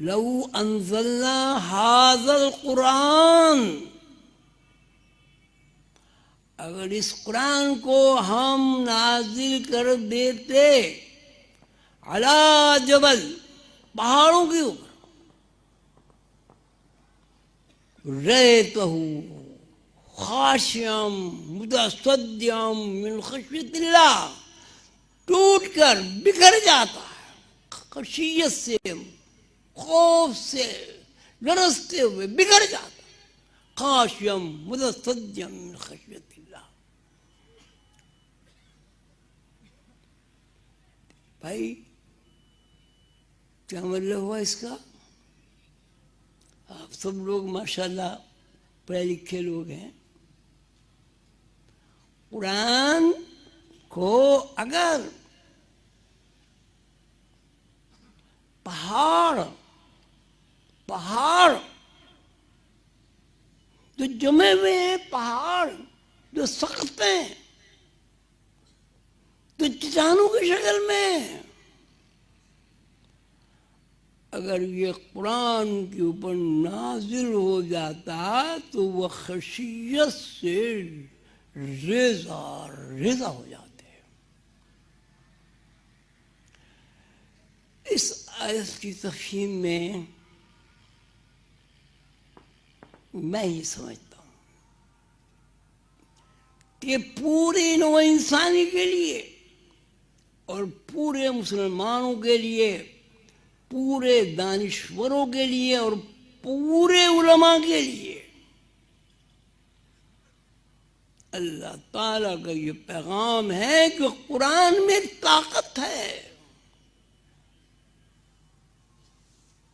لو انزلنا هذا القرآن، اگر اس قرآن کو ہم نازل کر دیتے علی جبل، پہاڑوں کے اوپر، رأیتہ خاشعا متصدعا من خشیت اللہ، ٹوٹ کر بکھر جاتا ہے خشیت سے، خوف سے لرزتے ہوئے بکھر جاتا ہے، خاشعا متصدعا من خشیت اللہ۔ بھائی کیا مطلب ہوا اس کا؟ آپ سب لوگ ماشاءاللہ پڑھے لکھے لوگ ہیں، قرآن کو اگر پہاڑ جو جمے ہوئے ہیں، پہاڑ جو سخت ہیں، تو چٹانوں کی شکل میں، اگر یہ قرآن کے اوپر نازل ہو جاتا تو وہ خشیت سے ریزہ ریزہ ہو جاتے۔ اس آیت کی تفہیم میں میں یہ سمجھتا ہوں کہ پورے نوع انسانی کے لیے اور پورے مسلمانوں کے لیے، پورے دانشوروں کے لیے اور پورے علماء کے لیے اللہ تعالیٰ کا یہ پیغام ہے کہ قرآن میں طاقت ہے،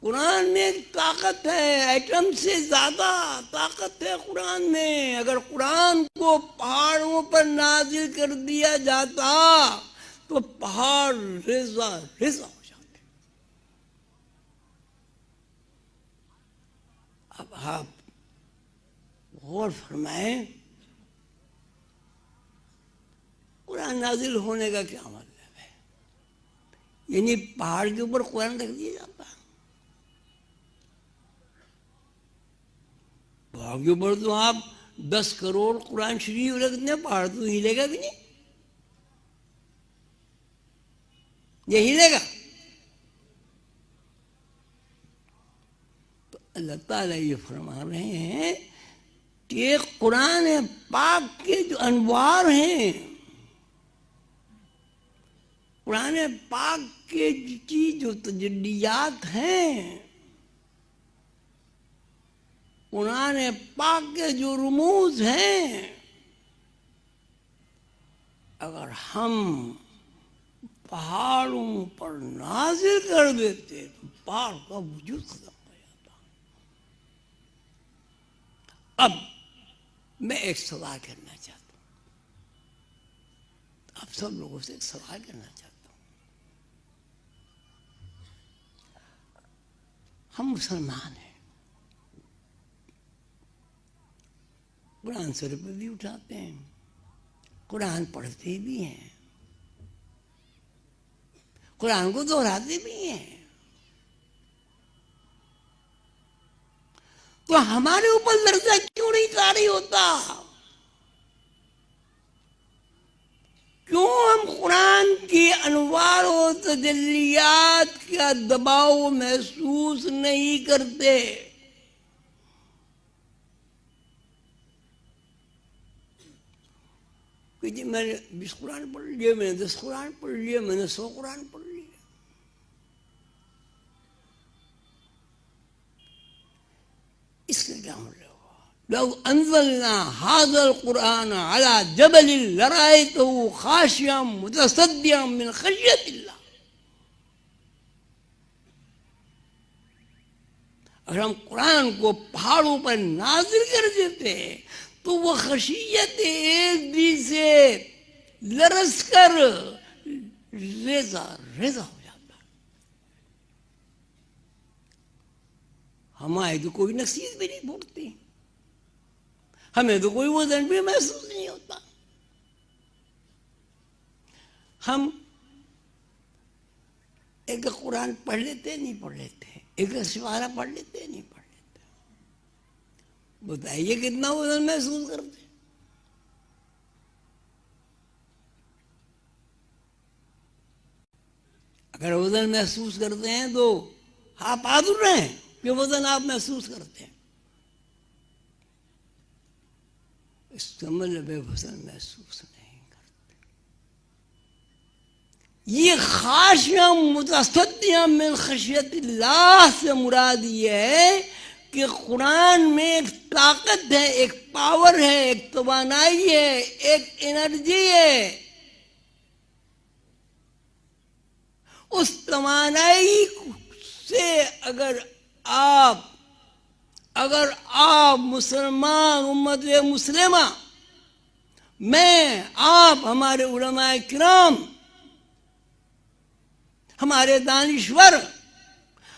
قرآن میں طاقت ہے، ایٹم سے زیادہ طاقت ہے قرآن میں۔ اگر قرآن کو پہاڑوں پر نازل کر دیا جاتا تو پہاڑ ریزہ ریزہ ہو جاتے۔ اب آپ غور فرمائیں، قرآن نازل ہونے کا کیا مطلب ہے؟ یعنی پہاڑ کے اوپر قرآن رکھ دیا جاتا، پہاڑ کے اوپر تو آپ 10 کروڑ قرآن شریف رکھ دیں، پہاڑ تو ہلے گا بھی نہیں، یہ ہلے گا؟ تو اللہ تعالیٰ یہ فرما رہے ہیں کہ قرآن پاک کے جو انوار ہیں، قرآن پاک کے کی جو تجلیات ہیں، قرآن پاک کے جو رموز ہیں، اگر ہم پہاڑوں پر نازل کر دیتے تو پہاڑ کا وجود ختم ہو جاتا۔ اب میں ایک سوال کرنا چاہتا ہوں، آپ سب لوگوں سے ایک سوال کرنا چاہتا ہوں۔ ہم مسلمان ہیں، قرآن سر پہ بھی اٹھاتے ہیں، قرآن پڑھتے بھی ہیں، قرآن کو دہراتے بھی ہیں، تو ہمارے اوپر لرزہ کیوں نہیں طاری ہوتا؟ کیوں ہم قرآن کی انوار و تجلیات کا دباؤ محسوس نہیں کرتے؟ کہ جی میں نے 20 قرآن پڑھ لیے، میں نے 10 قرآن پڑھ لیے، میں نے 100 قرآن پڑھ لیے۔ اس کا کیا مطلب ہوا؟ لو انزلنا هذا القرآن على جبل لرأيته خاشعا متصدعا من خشیت اللہ۔ اگر ہم قرآن کو پہاڑوں پر نازل کر دیتے تو وہ خشیت ایک بھی سے لرز کر ریزہ ریزہ ہو جاتا۔ ہمارے تو کوئی نصیب بھی نہیں پھوٹتی، ہمیں تو کوئی وزن بھی محسوس نہیں ہوتا۔ ہم ایک قرآن پڑھ لیتے نہیں پڑھ لیتے، ایک سپارہ پڑھ لیتے نہیں پڑھ لیتے؟ بتائیے کتنا وزن محسوس کرتے؟ اگر وزن محسوس کرتے ہیں تو آپ آدر رہے ہیں کہ وزن آپ محسوس کرتے ہیں، اس کا مطلب وزن محسوس نہیں کرتے۔ یہ خاشعا متصدعا من خشیت اللہ سے مراد یہ ہے کہ قرآن میں ایک طاقت ہے، ایک پاور ہے، ایک توانائی ہے، ایک انرجی ہے۔ اس توانائی سے اگر آپ مسلمان امت مسلمہ، میں، آپ، ہمارے علماء کرام، ہمارے دانشور،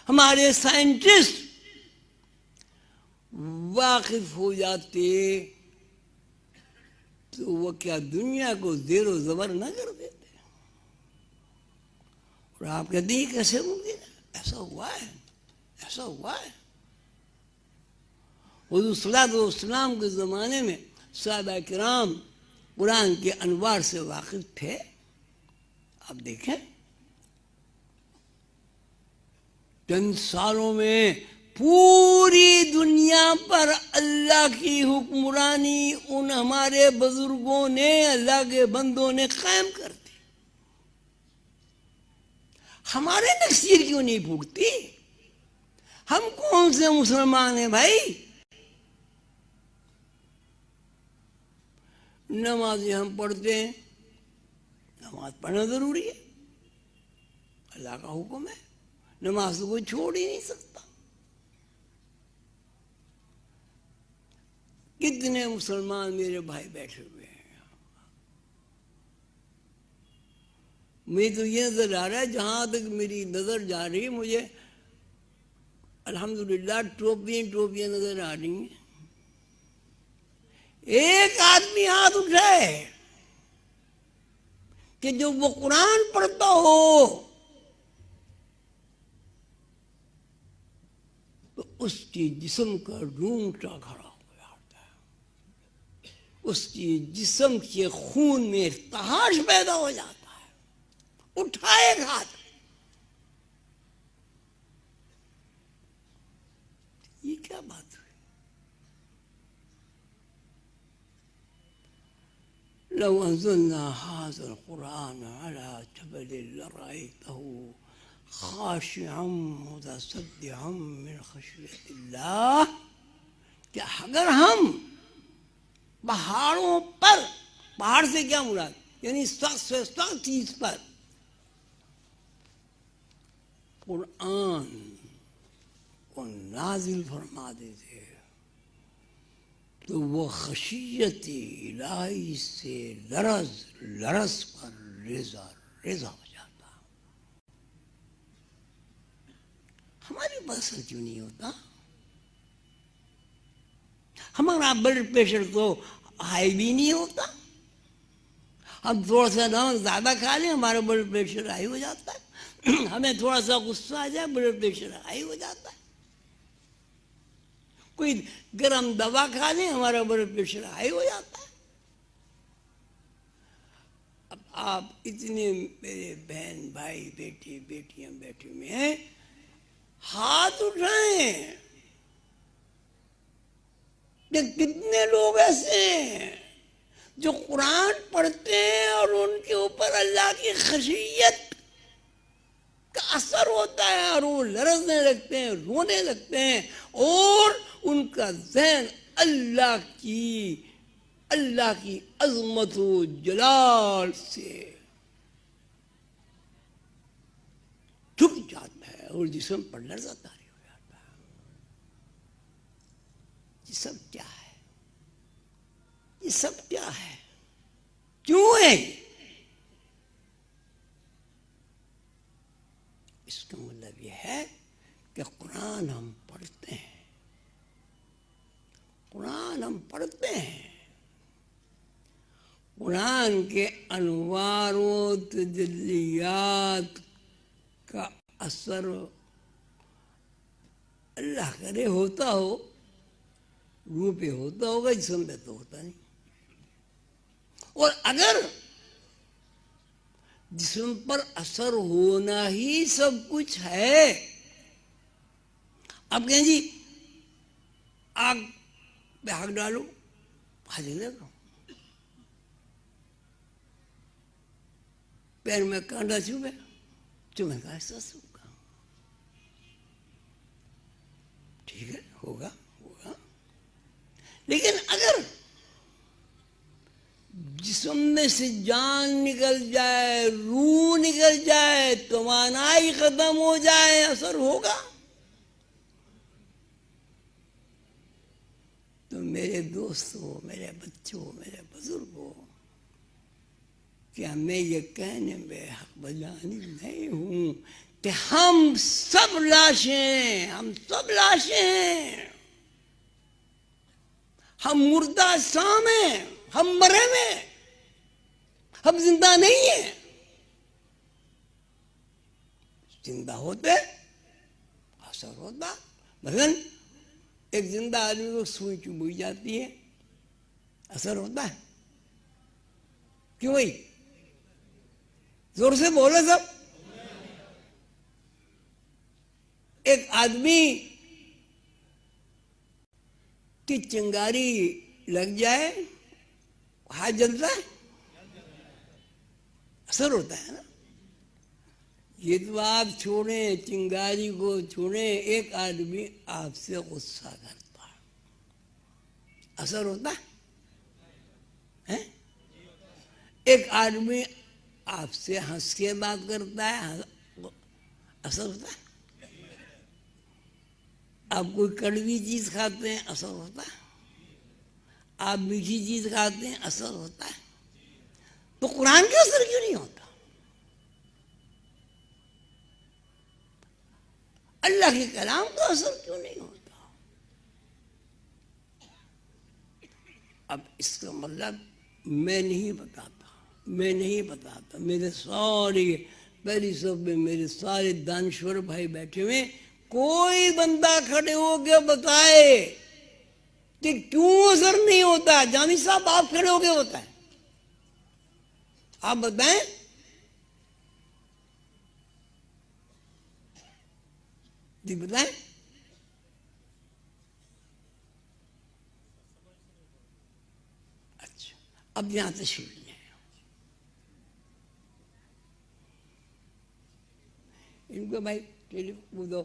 ہمارے سائنٹسٹ واقف ہو جاتے تو وہ کیا دنیا کو زیر و زبر نہ کر دیتے؟ اور آپ کہتے ہیں کیسے ممکن ہے؟ ایسا ہوا ہے، ایسا ہوا ہے۔ حضور صلی اللہ علیہ وسلم کے زمانے میں صحابہ کرام قرآن کے انوار سے واقف تھے۔ آپ دیکھیں چند سالوں میں پوری دنیا پر اللہ کی حکمرانی ان ہمارے بزرگوں نے، اللہ کے بندوں نے قائم کر دی۔ ہمارے نقصیر کیوں نہیں پھوٹتی؟ ہم کون سے مسلمان ہیں بھائی؟ نمازیں ہم پڑھتے ہیں، نماز پڑھنا ضروری ہے، اللہ کا حکم ہے، نماز تو کوئی چھوڑ ہی نہیں سکتا۔ کتنے مسلمان میرے بھائی بیٹھے ہوئے ہیں، مجھے تو یہ نظر آ رہا ہے، جہاں تک میری نظر جا رہی ہے مجھے الحمدللہ ٹوپیاں نظر آ رہی ہیں۔ ایک آدمی ہاتھ اٹھائے کہ جو وہ قرآن پڑھتا ہو تو اس کی جسم کا رونگٹا کھڑا ہو جاتا ہے، اس کی جسم کے خون میں ارتعاش پیدا ہو جاتا ہے۔ اٹھائے ہاتھ، یہ کیا بات ہے؟ لو انزلنا هذا القرآن على جبل لرأيته خاشعا متصدعا من خشیت اللہ، کہ اگر ہم پہاڑوں پر، پہاڑ سے کیا مراد؟ یعنی سخت سے سخت چیز پر قرآن کو نازل فرما دیتے تو وہ خشیت الہی سے لرز پر ریزہ ہو جاتا۔ ہماری بات اثر کیوں نہیں ہوتا؟ ہمارا بلڈ پریشر تو ہائی بھی نہیں ہوتا، ہم تھوڑا سا نمک زیادہ کھا لیں ہمارا بلڈ پریشر ہائی ہو جاتا ہے، ہمیں تھوڑا سا غصہ آ جائے بلڈ پریشر ہائی ہو جاتا ہے، کوئی گرم دوا کھا لیں ہمارا بلڈ پریشر ہائی ہو جاتا ہے۔ اب آپ اتنے میرے بہن بھائی بیٹیاں بیٹھے ہوئے ہیں، ہاتھ اٹھائیں کہ کتنے لوگ ایسے ہیں جو قرآن پڑھتے ہیں اور ان کے اوپر اللہ کی خشیت کا اثر ہوتا ہے اور وہ لرزنے لگتے ہیں، رونے لگتے ہیں، اور ان کا ذہن اللہ کی عظمت و جلال سے جھک جاتا ہے اور جسم پر لرزہ طاری ہو جاتا ہے۔ یہ سب کیا ہے؟ یہ سب کیا ہے؟ کیوں ہے؟ اس کا مطلب یہ ہے کہ قرآن ہم پڑھتے ہیں، قرآن ہم پڑھتے ہیں، قرآن کے انوار و تجلیات کا اثر اللہ کرے ہوتا ہو، روح پہ ہوتا ہوگا، جسم پہ تو ہوتا نہیں. اور اگر جسم پر اثر ہونا ہی سب کچھ ہے، اب کہیں جی آگ پہ آگ ڈالو، حاضر کرو، پیر میں کانٹا چبھے، چبھنے کا احساس ہوگا. ٹھیک ہے، ہوگا ہوگا. لیکن اگر جسم میں سے جان نکل جائے، روح نکل جائے، توانائی ختم ہو جائے، اثر ہوگا. تو میرے دوستوں، میرے بچوں، میرے بزرگوں، کیا میں یہ کہنے میں حق بجانب نہیں ہوں کہ ہم سب لاشیں، ہم سب لاشیں ہیں، ہم مردہ سام ہیں، ہم مرے میں، ہم زندہ نہیں ہیں. زندہ ہوتے اثر ہوتا. مثلاً ایک زندہ آدمی کو سوئی چبھی جاتی ہے، اثر ہوتا ہے. کیوں بھائی؟ زور سے بولو سب. ایک آدمی کی چنگاری لگ جائے، ہاتھ جلتا ہے، اثر ہوتا ہے نا. یہ تو آپ چھوڑیں، چنگاری کو چھوڑیں، ایک آدمی آپ سے غصہ کرتا ہے، اثر ہوتا ہے. ایک آدمی آپ سے ہنس کے بات کرتا ہے، اثر ہوتا ہے. آپ کوئی کڑوی چیز کھاتے ہیں، اثر ہوتا ہے. آپ میٹھی چیز کھاتے ہیں، اثر ہوتا ہے. تو قرآن کا اثر کیوں نہیں ہوتا؟ اللہ کے کلام کا اثر کیوں نہیں ہوتا؟ اب اس کا مطلب میں نہیں بتاتا، میرے سارے پہلی سب میں میرے سارے دانشور بھائی بیٹھے ہوئے، کوئی بندہ کھڑے ہو کے بتائے کہ کیوں اثر نہیں ہوتا. جامی صاحب آپ کھڑے ہو کے ہوتا ہے، آپ بتائیں. جی بتائیں. اچھا، اب یہاں تشریف لیں. ان کو بھائی وہ دو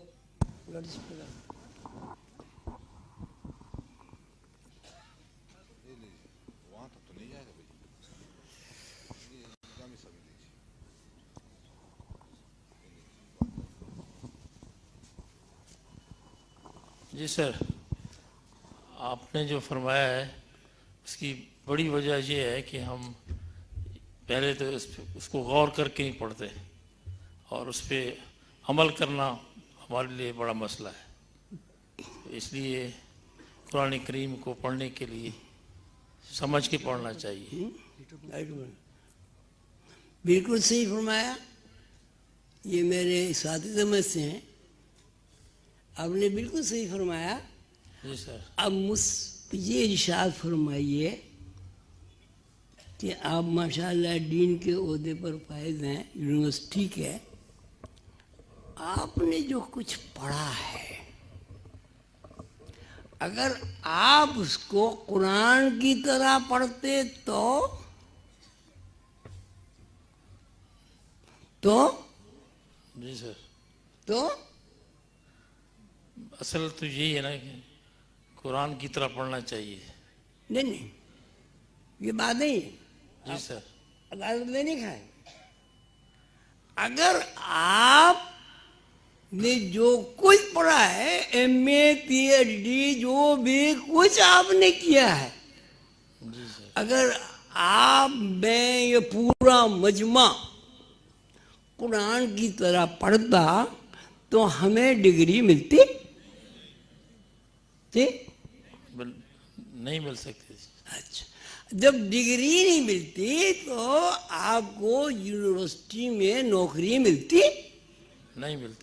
جی سر، آپ نے جو فرمایا ہے اس کی بڑی وجہ یہ ہے کہ ہم پہلے تو اس کو غور کر کے نہیں پڑھتے، اور اس پہ عمل کرنا ہمارے لیے بڑا مسئلہ ہے. اس لیے قرآن کریم کو پڑھنے کے لیے سمجھ کے پڑھنا چاہیے. بالکل صحیح فرمایا. یہ میرے اساتذہ میں سے ہیں، آپ نے بالکل صحیح فرمایا. جی سر. اب یہ ارشاد فرمائیے کہ آپ ماشاءاللہ دین کے عہدے پر فائز ہیں، یونیورسٹی کے. آپ نے جو کچھ پڑھا ہے، اگر آپ اس کو قرآن کی طرح پڑھتے تو جی سر. تو اصل تو یہی ہے نا کہ قرآن کی طرح پڑھنا چاہیے. نہیں، یہ بات نہیں ہے. جی سر. عدالت میں نہیں کھائے. اگر آپ نے جو کچھ پڑھا ہے، ایم اے پی ایچ ڈی جو بھی کچھ آپ نے کیا ہے، جی سر. اگر آپ میں یہ پورا مجمع قرآن کی طرح پڑھتا تو ہمیں ڈگری ملتی تھی؟ نہیں مل سکتی. اچھا، جب ڈگری نہیں ملتی تو آپ کو یونیورسٹی میں نوکری ملتی نہیں ملتی.